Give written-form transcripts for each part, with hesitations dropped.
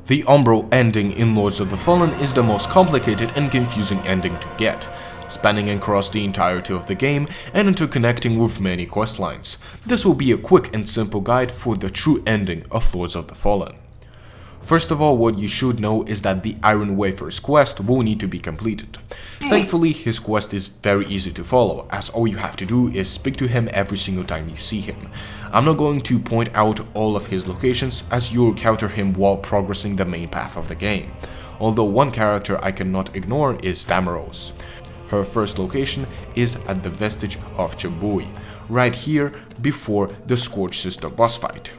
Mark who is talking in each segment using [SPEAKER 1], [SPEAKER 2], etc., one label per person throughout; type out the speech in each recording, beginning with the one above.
[SPEAKER 1] The Umbral ending in Lords of the Fallen is the most complicated and confusing ending to get, spanning across the entirety of the game and interconnecting with many questlines. This will be a quick and simple guide for the true ending of Lords of the Fallen. First of all, what you should know is that the Iron Wayfarer's quest will need to be completed. Thankfully, his quest is very easy to follow, as all you have to do is speak to him every single time you see him. I'm not going to point out all of his locations, as you'll encounter him while progressing the main path of the game. Although one character I cannot ignore is Damarose. Her first location is at the vestige of Chabui, right here before the Scorched Sister boss fight.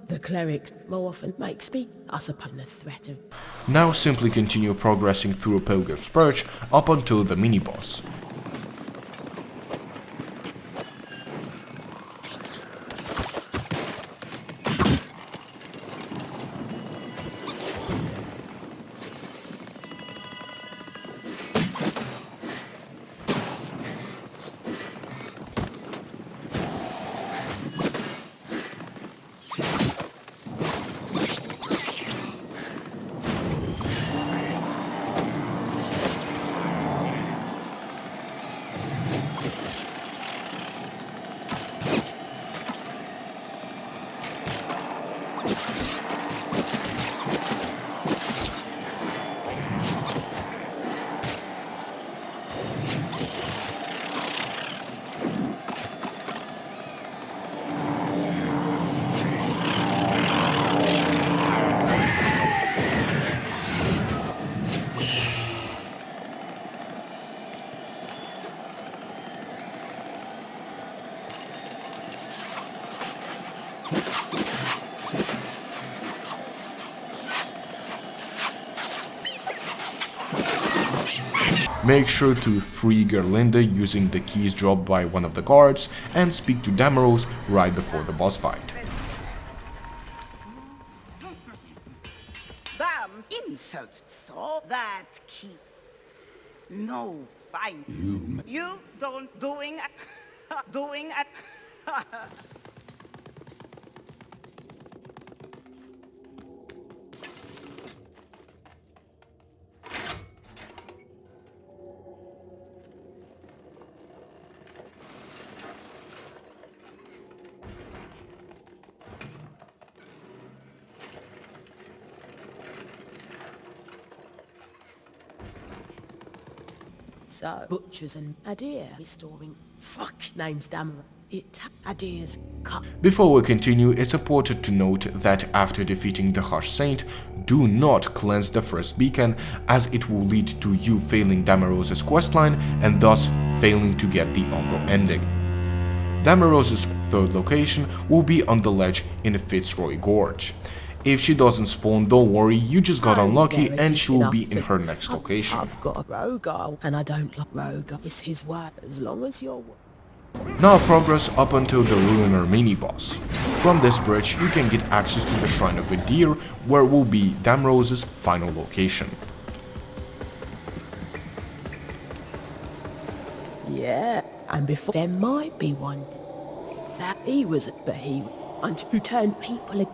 [SPEAKER 2] The clerics more often makes me us upon the threat of...
[SPEAKER 1] Now simply continue progressing through Pilgrim's Perch up until the mini-boss. Make sure to free Gerlinda using the keys dropped by one of the guards and speak to Damarose right before the boss fight.
[SPEAKER 3] Damn insult, so that key. No, fine. You don't doing it.
[SPEAKER 2] So, butchers and adyr restoring. Fuck, name's Damarose. It adyr's cut.
[SPEAKER 1] Before we continue, it's important to note that after defeating the Harsh Saint, do not cleanse the first beacon, as it will lead to you failing Damarose's questline and thus failing to get the Umbral ending. Damarose's third location will be on the ledge in Fitzroy Gorge. If she doesn't spawn, don't worry, you just got unlucky and she will be in her next location.
[SPEAKER 2] I've got a rogar, and I don't like rogar. It's his word, as long as you're...
[SPEAKER 1] Now progress up until the Ruiner mini-boss. From this bridge, you can get access to the Shrine of Adyr, where will be Damarose's final location.
[SPEAKER 2] Yeah, and before there might be one. That he was, but he... and who turned people...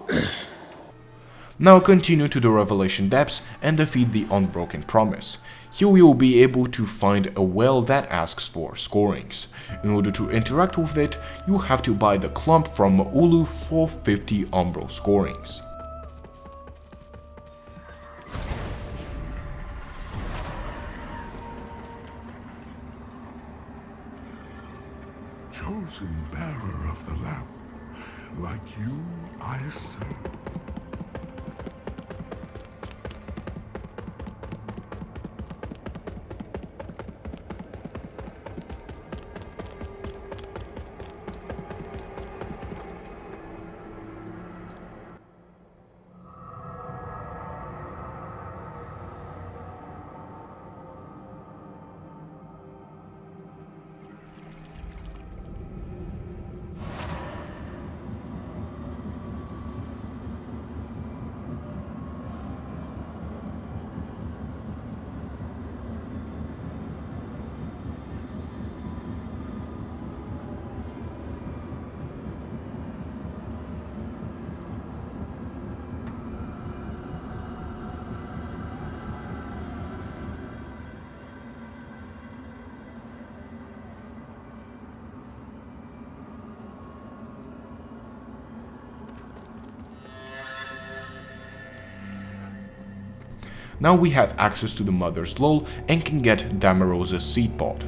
[SPEAKER 1] Now continue to the Revelation Depths and defeat the Unbroken Promise. Here you will be able to find a well that asks for scorings. In order to interact with it, you have to buy the clump from Ulu for 50 Umbral scorings.
[SPEAKER 4] Chosen bearer of the lamp, like you I serve.
[SPEAKER 1] Now we have access to the mother's lol and can get Damarose's seed pod.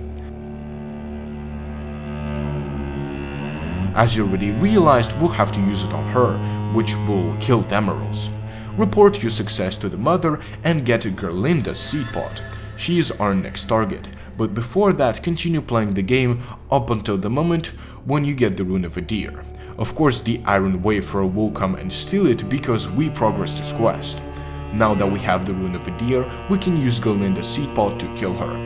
[SPEAKER 1] As you already realized, we'll have to use it on her, which will kill Damarose. Report your success to the mother and get Gerlinda's seed pod. She is our next target, but before that continue playing the game up until the moment when you get the rune of adyr. Of course the iron wayfarer will come and steal it because we progressed this quest. Now that we have the rune of adyr, we can use Gerlinda's seed pod to kill her.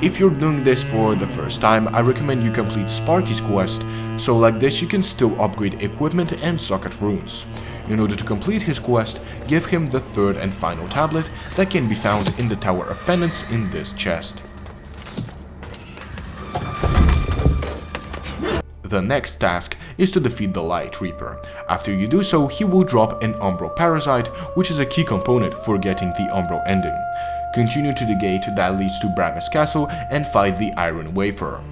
[SPEAKER 1] If you're doing this for the first time, I recommend you complete Sparky's quest, so like this you can still upgrade equipment and socket runes. In order to complete his quest, give him the third and final tablet that can be found in the Tower of Penance in this chest. The next task is to defeat the Light Reaper. After you do so, he will drop an Umbral parasite, which is a key component for getting the Umbral ending. Continue to the gate that leads to Bram's castle and fight the Iron Wayfarer.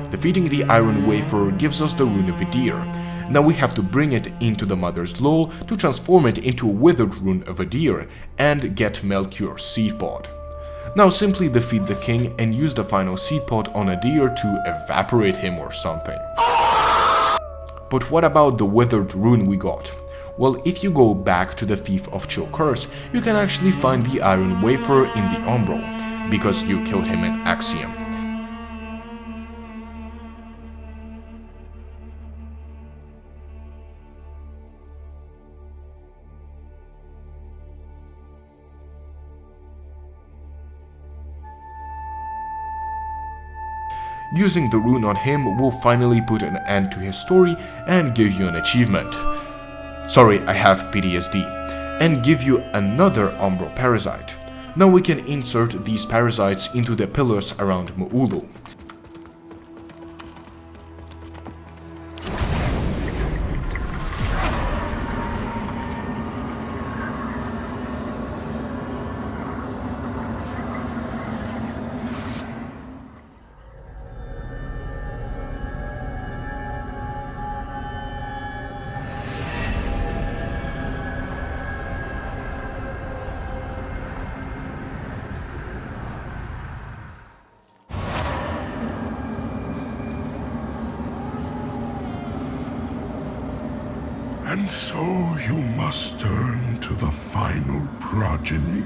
[SPEAKER 1] Defeating the Iron Wayfarer gives us the rune of adyr. Now we have to bring it into the mother's lol to transform it into a withered rune of adyr and get Melchior's seed pod. Now simply defeat the king and use the final seed pod on adyr to evaporate him or something. But what about the withered rune we got? Well, if you go back to the Thief of Chill Curse, you can actually find the Iron Wayfarer in the Umbral, because you killed him in Axiom. Using the rune on him will finally put an end to his story and give you an achievement. Sorry, I have PTSD. And give you another Umbral parasite. Now we can insert these parasites into the pillars around Mu'ulu.
[SPEAKER 4] And so you must turn to the final progeny,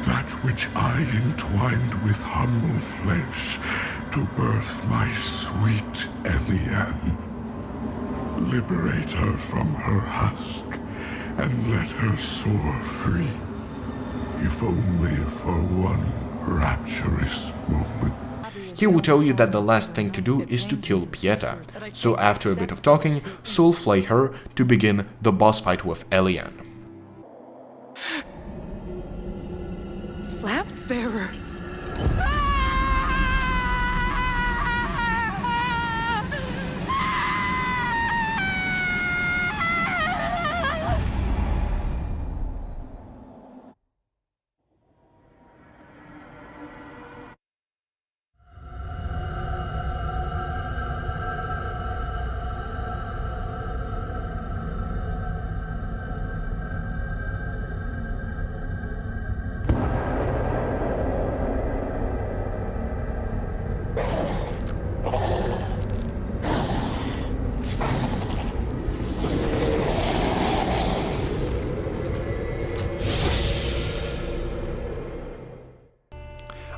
[SPEAKER 4] that which I entwined with humble flesh to birth my sweet Elianne. Liberate her from her husk and let her soar free, if only for one rapturous moment.
[SPEAKER 1] He will tell you that the last thing to do is to kill Pieta, so after a bit of talking, Soul flay her to begin the boss fight with Elianne.
[SPEAKER 2] Wayfarer.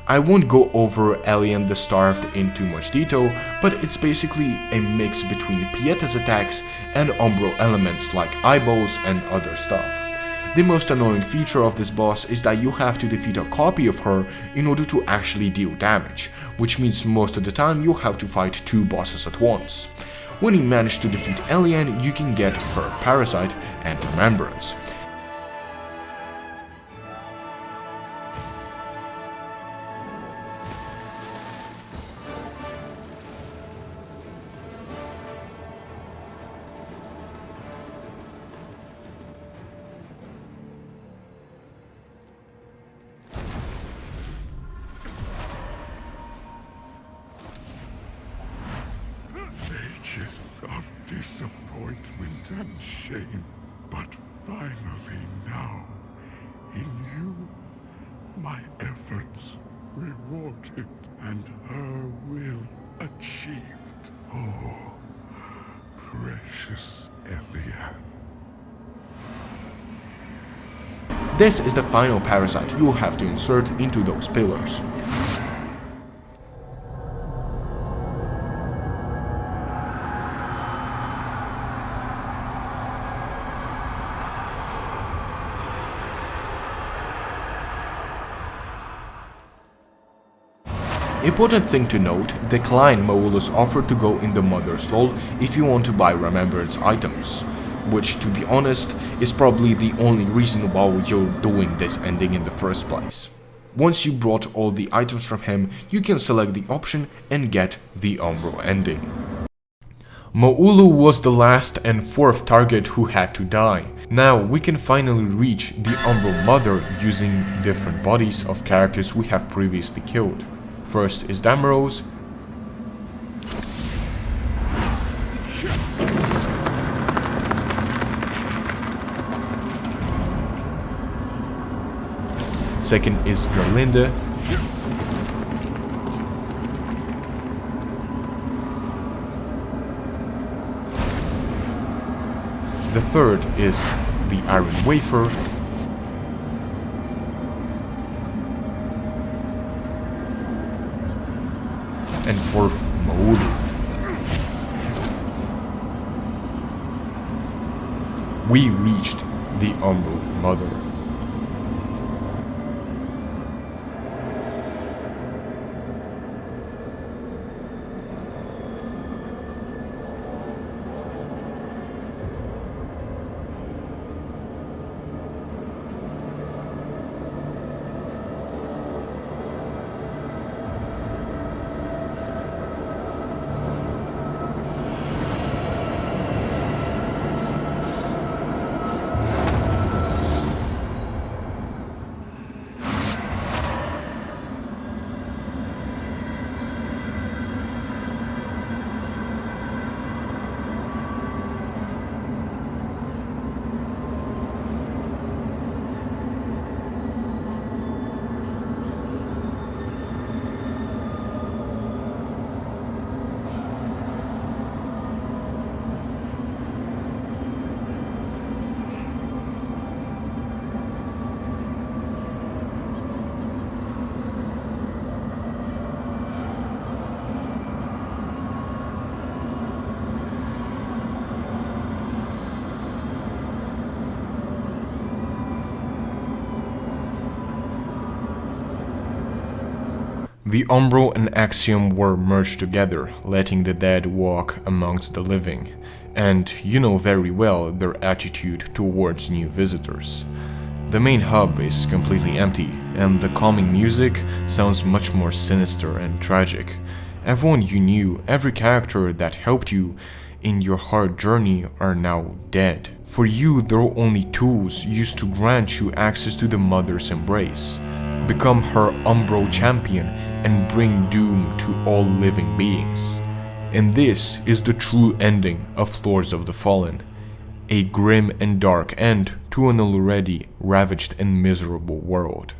[SPEAKER 1] I won't go over Elianne the Starved in too much detail, but it's basically a mix between Pieta's attacks and Umbral elements like eyeballs and other stuff. The most annoying feature of this boss is that you have to defeat a copy of her in order to actually deal damage, which means most of the time you have to fight two bosses at once. When you manage to defeat Elianne, you can get her Parasite and Remembrance.
[SPEAKER 4] Of disappointment and shame, but finally now, in you, my efforts rewarded and her will achieved. Oh, precious Elianne.
[SPEAKER 1] This is the final parasite you will have to insert into those pillars. Important thing to note, decline Moulu's offer to go in the Mother's Hall if you want to buy remembrance items, which, to be honest, is probably the only reason why you're doing this ending in the first place. Once you brought all the items from him, you can select the option and get the Umbral ending. Moulu was the last and fourth target who had to die. Now we can finally reach the Umbral Mother using different bodies of characters we have previously killed. First is Damarose, second is Elianne, the third is the Iron Wayfarer, and fourth, Moulu. We reached the Umbral Mother. The Umbral and Axiom were merged together, letting the dead walk amongst the living, and you know very well their attitude towards new visitors. The main hub is completely empty, and the calming music sounds much more sinister and tragic. Everyone you knew, every character that helped you in your hard journey are now dead. For you, they are only tools used to grant you access to the Mother's embrace. Become her Umbral champion and bring doom to all living beings. And this is the true ending of Lords of the Fallen. A grim and dark end to an already ravaged and miserable world.